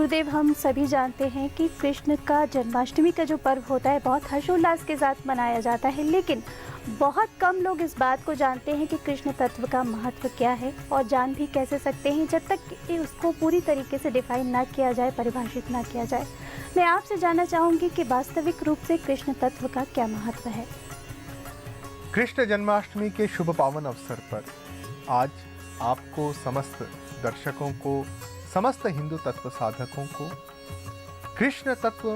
गुरुदेव, हम सभी जानते हैं कि कृष्ण का जन्माष्टमी का जो पर्व होता है बहुत हर्षोल्लास के साथ मनाया जाता है, लेकिन बहुत कम लोग इस बात को जानते हैं कि कृष्ण तत्व का महत्व क्या है और जान भी कैसे सकते हैं जब तक कि उसको पूरी तरीके से डिफाइन ना किया जाए, परिभाषित ना किया जाए। मैं आपसे जानना चाहूँगी कि वास्तविक रूप से कृष्ण तत्व का क्या महत्व है। कृष्ण जन्माष्टमी के शुभ पावन अवसर पर आज आपको, समस्त दर्शकों को, समस्त हिंदू तत्व साधकों को कृष्ण तत्व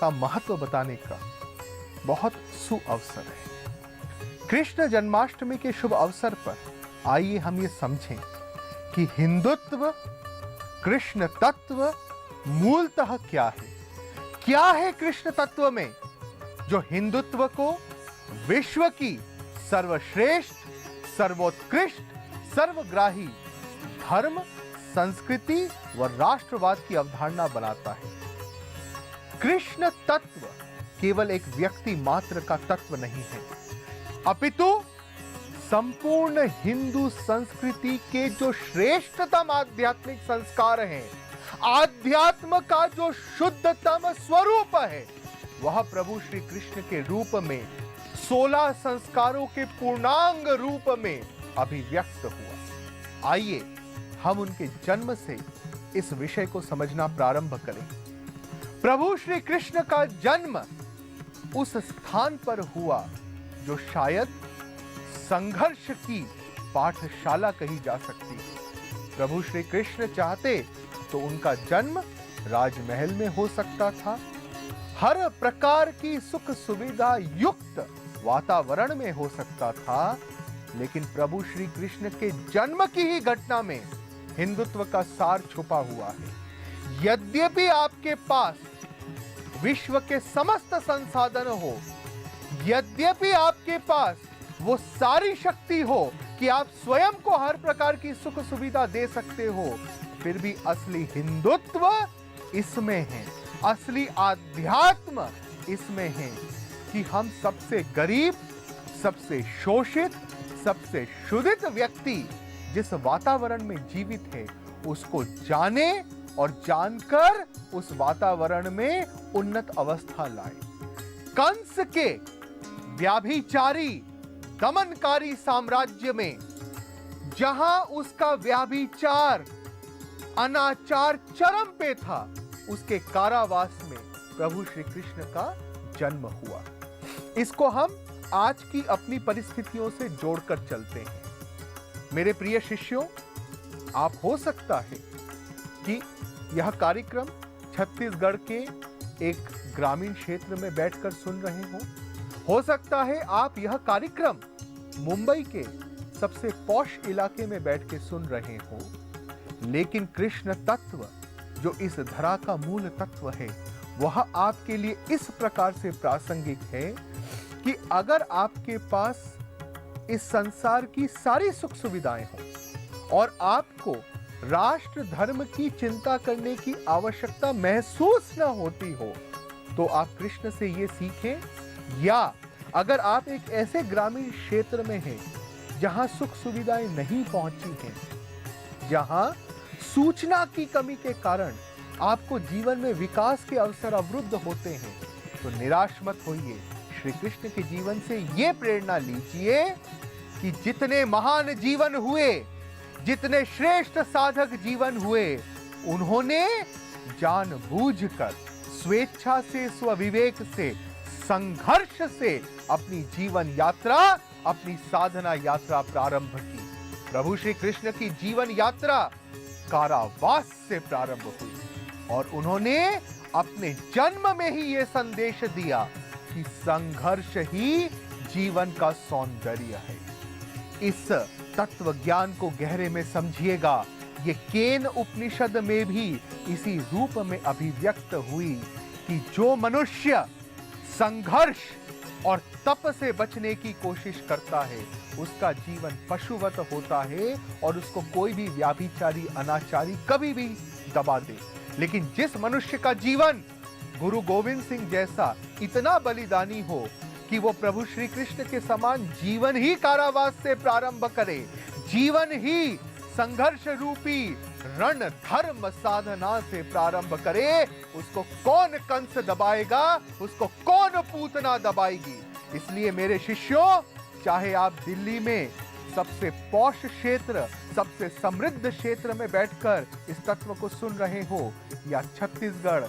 का महत्व बताने का बहुत सुअवसर है। कृष्ण जन्माष्टमी के शुभ अवसर पर आइए हम ये समझें कि हिंदुत्व, कृष्ण तत्व मूलतः क्या है। क्या है कृष्ण तत्व में जो हिंदुत्व को विश्व की सर्वश्रेष्ठ, सर्वोत्कृष्ट, सर्वग्राही धर्म, संस्कृति व राष्ट्रवाद की अवधारणा बनाता है। कृष्ण तत्व केवल एक व्यक्ति मात्र का तत्व नहीं है, अपितु संपूर्ण हिंदू संस्कृति के जो श्रेष्ठतम आध्यात्मिक संस्कार हैं, आध्यात्म का जो शुद्धतम स्वरूप है, वह प्रभु श्री कृष्ण के रूप में 16 संस्कारों के पूर्णांग रूप में अभिव्यक्त हुआ। आइए हम उनके जन्म से इस विषय को समझना प्रारंभ करें। प्रभु श्री कृष्ण का जन्म उस स्थान पर हुआ जो शायद संघर्ष की पाठशाला कही जा सकती है। प्रभु श्री कृष्ण चाहते तो उनका जन्म राजमहल में हो सकता था, हर प्रकार की सुख सुविधा युक्त वातावरण में हो सकता था, लेकिन प्रभु श्री कृष्ण के जन्म की ही घटना में हिंदुत्व का सार छुपा हुआ है। यद्यपि आपके पास विश्व के समस्त संसाधन हो, यद्यपि आपके पास वो सारी शक्ति हो कि आप स्वयं को हर प्रकार की सुख सुविधा दे सकते हो, फिर भी असली हिंदुत्व इसमें है, असली आध्यात्म इसमें है कि हम सबसे गरीब, सबसे शोषित, सबसे क्षुधित व्यक्ति जिस वातावरण में जीवित है उसको जाने और जानकर उस वातावरण में उन्नत अवस्था लाए। कंस के व्याभिचारी, दमनकारी साम्राज्य में जहां उसका व्याभिचार, अनाचार चरम पे था, उसके कारावास में प्रभु श्री कृष्ण का जन्म हुआ। इसको हम आज की अपनी परिस्थितियों से जोड़कर चलते हैं। मेरे प्रिय शिष्यों, आप हो सकता है कि यह कार्यक्रम छत्तीसगढ़ के एक ग्रामीण क्षेत्र में बैठकर सुन रहे हो सकता है आप यह कार्यक्रम मुंबई के सबसे पॉश इलाके में बैठ के सुन रहे हो, लेकिन कृष्ण तत्व जो इस धरा का मूल तत्व है, वह आपके लिए इस प्रकार से प्रासंगिक है कि अगर आपके पास इस संसार की सारी सुख सुविधाएं हो और आपको राष्ट्र धर्म की चिंता करने की आवश्यकता महसूस न होती हो, तो आप कृष्ण से ये सीखें। या अगर आप एक ऐसे ग्रामीण क्षेत्र में हैं जहां सुख सुविधाएं नहीं पहुंची हैं, जहां सूचना की कमी के कारण आपको जीवन में विकास के अवसर अवरुद्ध होते हैं, तो निराश मत होइए। श्री कृष्ण के जीवन से यह प्रेरणा लीजिए कि जितने महान जीवन हुए, जितने श्रेष्ठ साधक जीवन हुए, उन्होंने जानबूझकर, स्वेच्छा से, स्वविवेक से, संघर्ष से अपनी जीवन यात्रा, अपनी साधना यात्रा प्रारंभ की। प्रभु श्री कृष्ण की जीवन यात्रा कारावास से प्रारंभ हुई और उन्होंने अपने जन्म में ही यह संदेश दिया कि संघर्ष ही जीवन का सौंदर्य है। इस तत्व ज्ञान को गहरे में समझिएगा। ये केन उपनिषद में भी इसी रूप में अभिव्यक्त हुई कि जो मनुष्य संघर्ष और तप से बचने की कोशिश करता है, उसका जीवन पशुवत होता है और उसको कोई भी व्याभिचारी, अनाचारी कभी भी दबा दे। लेकिन जिस मनुष्य का जीवन गुरु गोविंद सिंह जैसा इतना बलिदानी हो कि वो प्रभु श्री कृष्ण के समान जीवन ही कारावास से प्रारंभ करे, जीवन ही संघर्ष रूपी रण धर्म साधना से प्रारंभ करे, उसको कौन कंस दबाएगा, उसको कौन पूतना दबाएगी। इसलिए मेरे शिष्यों, चाहे आप दिल्ली में सबसे पौष क्षेत्र, सबसे समृद्ध क्षेत्र में बैठकर इस तत्व को सुन रहे हो, या छत्तीसगढ़,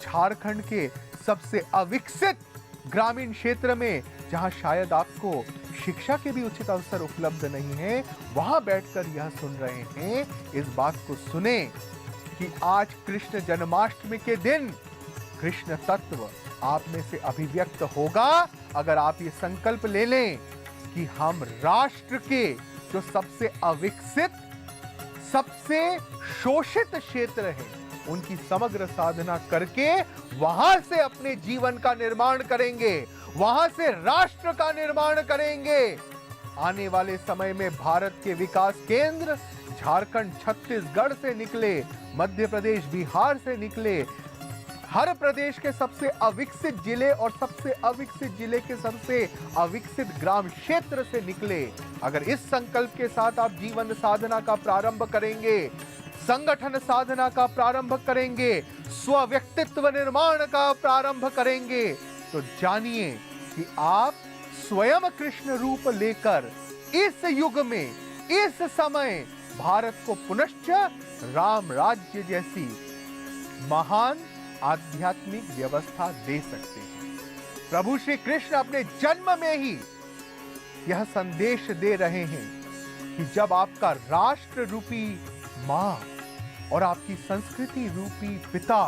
झारखंड के सबसे अविकसित ग्रामीण क्षेत्र में, जहां शायद आपको शिक्षा के भी उचित अवसर उपलब्ध नहीं है, वहां बैठकर यह सुन रहे हैं, इस बात को सुने कि आज कृष्ण जन्माष्टमी के दिन कृष्ण तत्व आप में से अभिव्यक्त होगा, अगर आप ये संकल्प ले लें कि हम राष्ट्र के जो सबसे अविकसित, सबसे शोषित क्षेत्र हैं, उनकी समग्र साधना करके वहां से अपने जीवन का निर्माण करेंगे, वहां से राष्ट्र का निर्माण करेंगे। आने वाले समय में भारत के विकास केंद्र झारखंड, छत्तीसगढ़ से निकले, मध्य प्रदेश, बिहार से निकले, हर प्रदेश के सबसे अविकसित जिले और सबसे अविकसित जिले के सबसे अविकसित ग्राम क्षेत्र से निकले। अगर इस संकल्प के साथ आप जीवन साधना का प्रारंभ करेंगे, संगठन साधना का प्रारंभ करेंगे, स्व व्यक्तित्व निर्माण का प्रारंभ करेंगे, तो जानिए कि आप स्वयं कृष्ण रूप लेकर इस युग में, इस समय भारत को पुनश्च राम राज्य जैसी महान आध्यात्मिक व्यवस्था दे सकते हैं। प्रभु श्री कृष्ण अपने जन्म में ही यह संदेश दे रहे हैं कि जब आपका राष्ट्र रूपी मां और आपकी संस्कृति रूपी पिता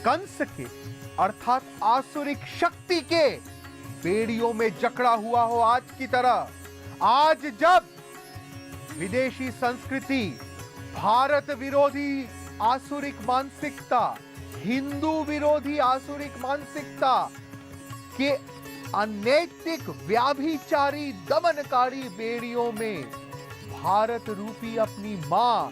कंस के अर्थात आसुरिक शक्ति के बेड़ियों में जकड़ा हुआ हो, आज की तरह, आज जब विदेशी संस्कृति, भारत विरोधी आसुरिक मानसिकता, हिंदू विरोधी आसुरिक मानसिकता के अनैतिक, व्याभिचारी, दमनकारी बेड़ियों में भारत रूपी अपनी मां,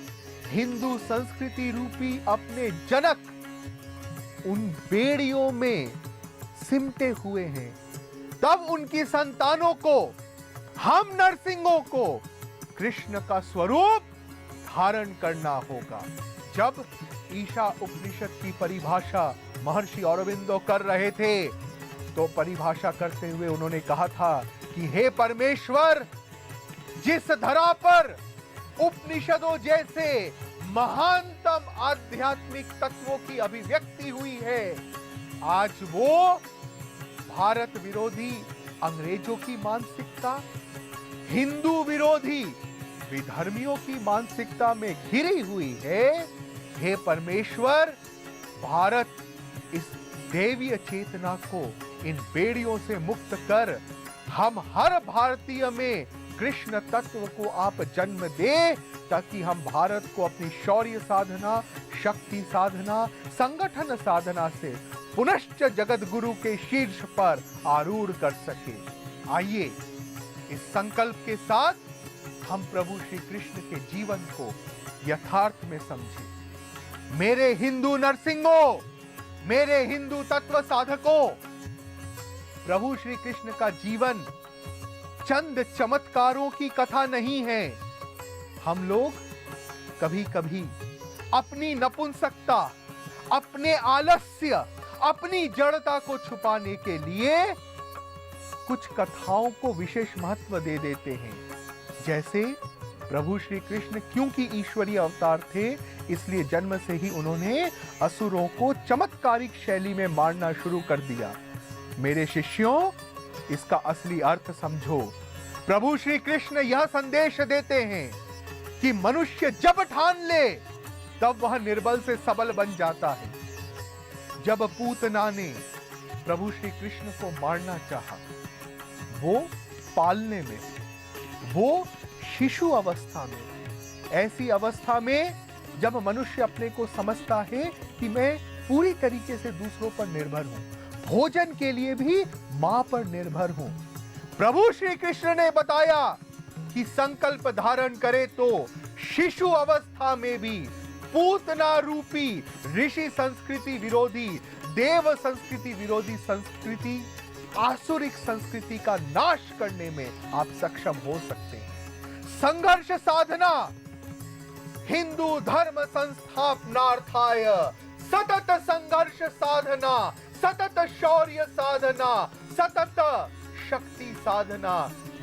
हिंदू संस्कृति रूपी अपने जनक उन बेड़ियों में सिमटे हुए हैं, तब उनकी संतानों को, हम नरसिंहों को कृष्ण का स्वरूप धारण करना होगा। जब ईशा उपनिषद की परिभाषा महर्षि अरविंदो कर रहे थे, तो परिभाषा करते हुए उन्होंने कहा था कि हे परमेश्वर, जिस धरा पर उपनिषदों जैसे महानतम आध्यात्मिक तत्वों की अभिव्यक्ति हुई है, आज वो भारत विरोधी अंग्रेजों की मानसिकता, हिंदू विरोधी विधर्मियों की मानसिकता में घिरी हुई है। हे परमेश्वर, भारत इस देवीय चेतना को इन बेड़ियों से मुक्त कर, हम हर भारतीय में कृष्ण तत्व को आप जन्म दे, ताकि हम भारत को अपनी शौर्य साधना, शक्ति साधना, संगठन साधना से पुनश्च जगत गुरु के शीर्ष पर आरूढ़ कर सके। आइए इस संकल्प के साथ हम प्रभु श्री कृष्ण के जीवन को यथार्थ में समझें। मेरे हिंदू नरसिंहों, मेरे हिंदू तत्व साधकों, प्रभु श्री कृष्ण का जीवन चंद चमत्कारों की कथा नहीं है। हम लोग कभी कभी अपनी नपुंसकता, अपने आलस्य, अपनी जड़ता को छुपाने के लिए कुछ कथाओं को विशेष महत्व दे देते हैं। जैसे प्रभु श्री कृष्ण क्योंकि ईश्वरीय अवतार थे, इसलिए जन्म से ही उन्होंने असुरों को चमत्कारिक शैली में मारना शुरू कर दिया। मेरे शिष्यों, इसका असली अर्थ समझो। प्रभु श्री कृष्ण यह संदेश देते हैं कि मनुष्य जब ठान ले, तब वह निर्बल से सबल बन जाता है। जब पूतना ने प्रभु श्री कृष्ण को मारना चाहा, वो पालने में, वो शिशु अवस्था में, ऐसी अवस्था में जब मनुष्य अपने को समझता है कि मैं पूरी तरीके से दूसरों पर निर्भर हूं, भोजन के लिए भी मां पर निर्भर हूं, प्रभु श्री कृष्ण ने बताया कि संकल्प धारण करे तो शिशु अवस्था में भी पूतना रूपी ऋषि संस्कृति विरोधी, देव संस्कृति विरोधी संस्कृति, आसुरिक संस्कृति का नाश करने में आप सक्षम हो सकते हैं। संघर्ष साधना हिंदू धर्म संस्थापनार्थाय सतत संघर्ष साधना, सतत शौर्य साधना, सतत शक्ति साधना,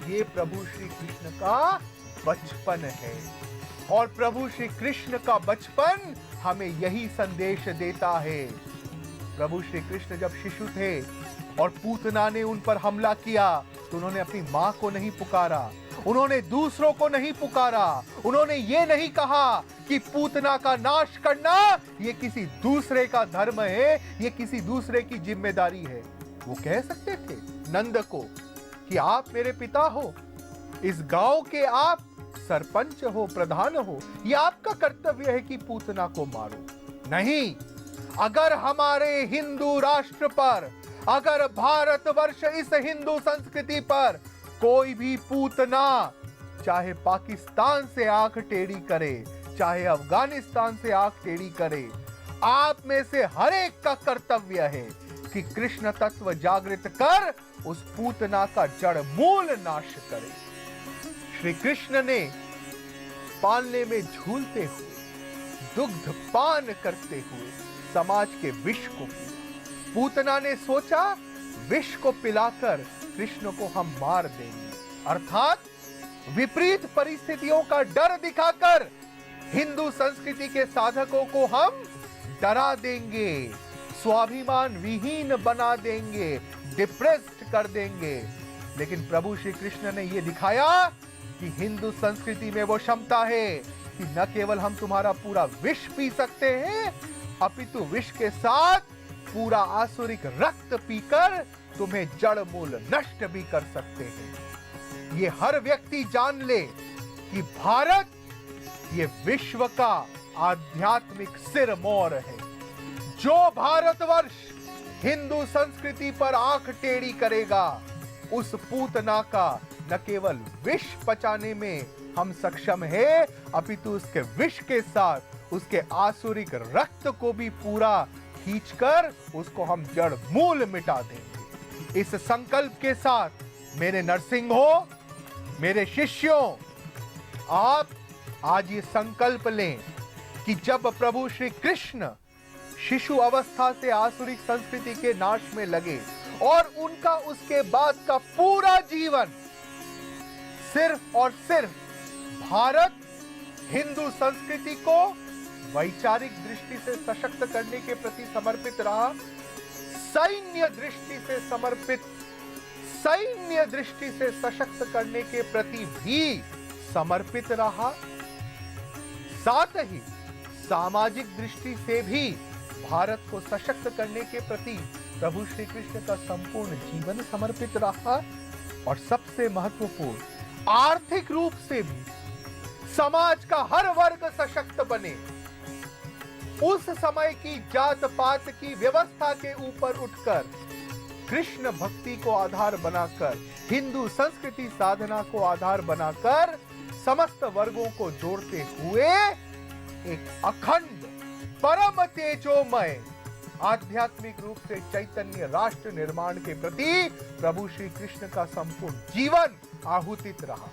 ये प्रभु श्री कृष्ण का बचपन है। और प्रभु श्री कृष्ण का बचपन हमें यही संदेश देता है। प्रभु श्री कृष्ण जब शिशु थे और पूतना ने उन पर हमला किया तो उन्होंने अपनी मां को नहीं पुकारा, उन्होंने दूसरों को नहीं पुकारा, उन्होंने ये नहीं कहा कि पूतना का नाश करना ये किसी दूसरे का धर्म है, ये किसी दूसरे की जिम्मेदारी है। वो कह सकते थे नंद को कि आप मेरे पिता हो, इस गांव के आप सरपंच हो, प्रधान हो, ये आपका कर्तव्य है कि पूतना को मारो। नहीं, अगर हमारे हिंदू राष्ट्र पर, अगर भारतवर्ष इस हिंदू संस्कृति पर कोई भी पूतना चाहे पाकिस्तान से आंख टेढ़ी करे, चाहे अफगानिस्तान से आंख टेढ़ी करे, आप में से हर एक का कर्तव्य है कि कृष्ण तत्व जागृत कर उस पूतना का जड़ मूल नाश करे। श्री कृष्ण ने पालने में झूलते हुए, दुग्ध पान करते हुए समाज के विष को पिया। पूतना ने सोचा विष को पिलाकर कृष्ण को हम मार देंगे, अर्थात विपरीत परिस्थितियों का डर दिखाकर हिंदू संस्कृति के साधकों को हम डरा देंगे, स्वाभिमान विहीन बना देंगे, डिप्रेस्ड कर देंगे। लेकिन प्रभु श्री कृष्ण ने यह दिखाया कि हिंदू संस्कृति में वो क्षमता है कि न केवल हम तुम्हारा पूरा विष पी सकते हैं, अपितु विष के साथ पूरा आसुरिक रक्त पीकर तुम्हें जड़ मूल नष्ट भी कर सकते हैं। ये हर व्यक्ति जान ले कि भारत ये विश्व का आध्यात्मिक सिरमौर है। जो भारतवर्ष हिंदू संस्कृति पर आंख टेढ़ी करेगा, उस पूतना का न केवल विष पचाने में हम सक्षम है, अपितु उसके विष के साथ उसके आसुरिक रक्त को भी पूरा खींचकर उसको हम जड़ मूल मिटा देंगे। इस संकल्प के साथ मेरे नरसिंहों, मेरे शिष्यों, आप आज ये संकल्प लें कि जब प्रभु श्री कृष्ण शिशु अवस्था से आसुरिक संस्कृति के नाश में लगे और उनका उसके बाद का पूरा जीवन सिर्फ और सिर्फ भारत हिंदू संस्कृति को वैचारिक दृष्टि से सशक्त करने के प्रति समर्पित रहा, सैन्य दृष्टि से समर्पित, सैन्य दृष्टि से सशक्त करने के प्रति भी समर्पित रहा, साथ ही सामाजिक दृष्टि से भी भारत को सशक्त करने के प्रति प्रभु श्री कृष्ण का संपूर्ण जीवन समर्पित रहा, और सबसे महत्वपूर्ण आर्थिक रूप से भी समाज का हर वर्ग सशक्त बने। उस समय की जात पात की व्यवस्था के ऊपर उठकर कृष्ण भक्ति को आधार बनाकर, हिंदू संस्कृति साधना को आधार बनाकर समस्त वर्गों को जोड़ते हुए एक अखंड परम तेजोमय आध्यात्मिक रूप से चैतन्य राष्ट्र निर्माण के प्रति प्रभु श्री कृष्ण का संपूर्ण जीवन आहुतित रहा।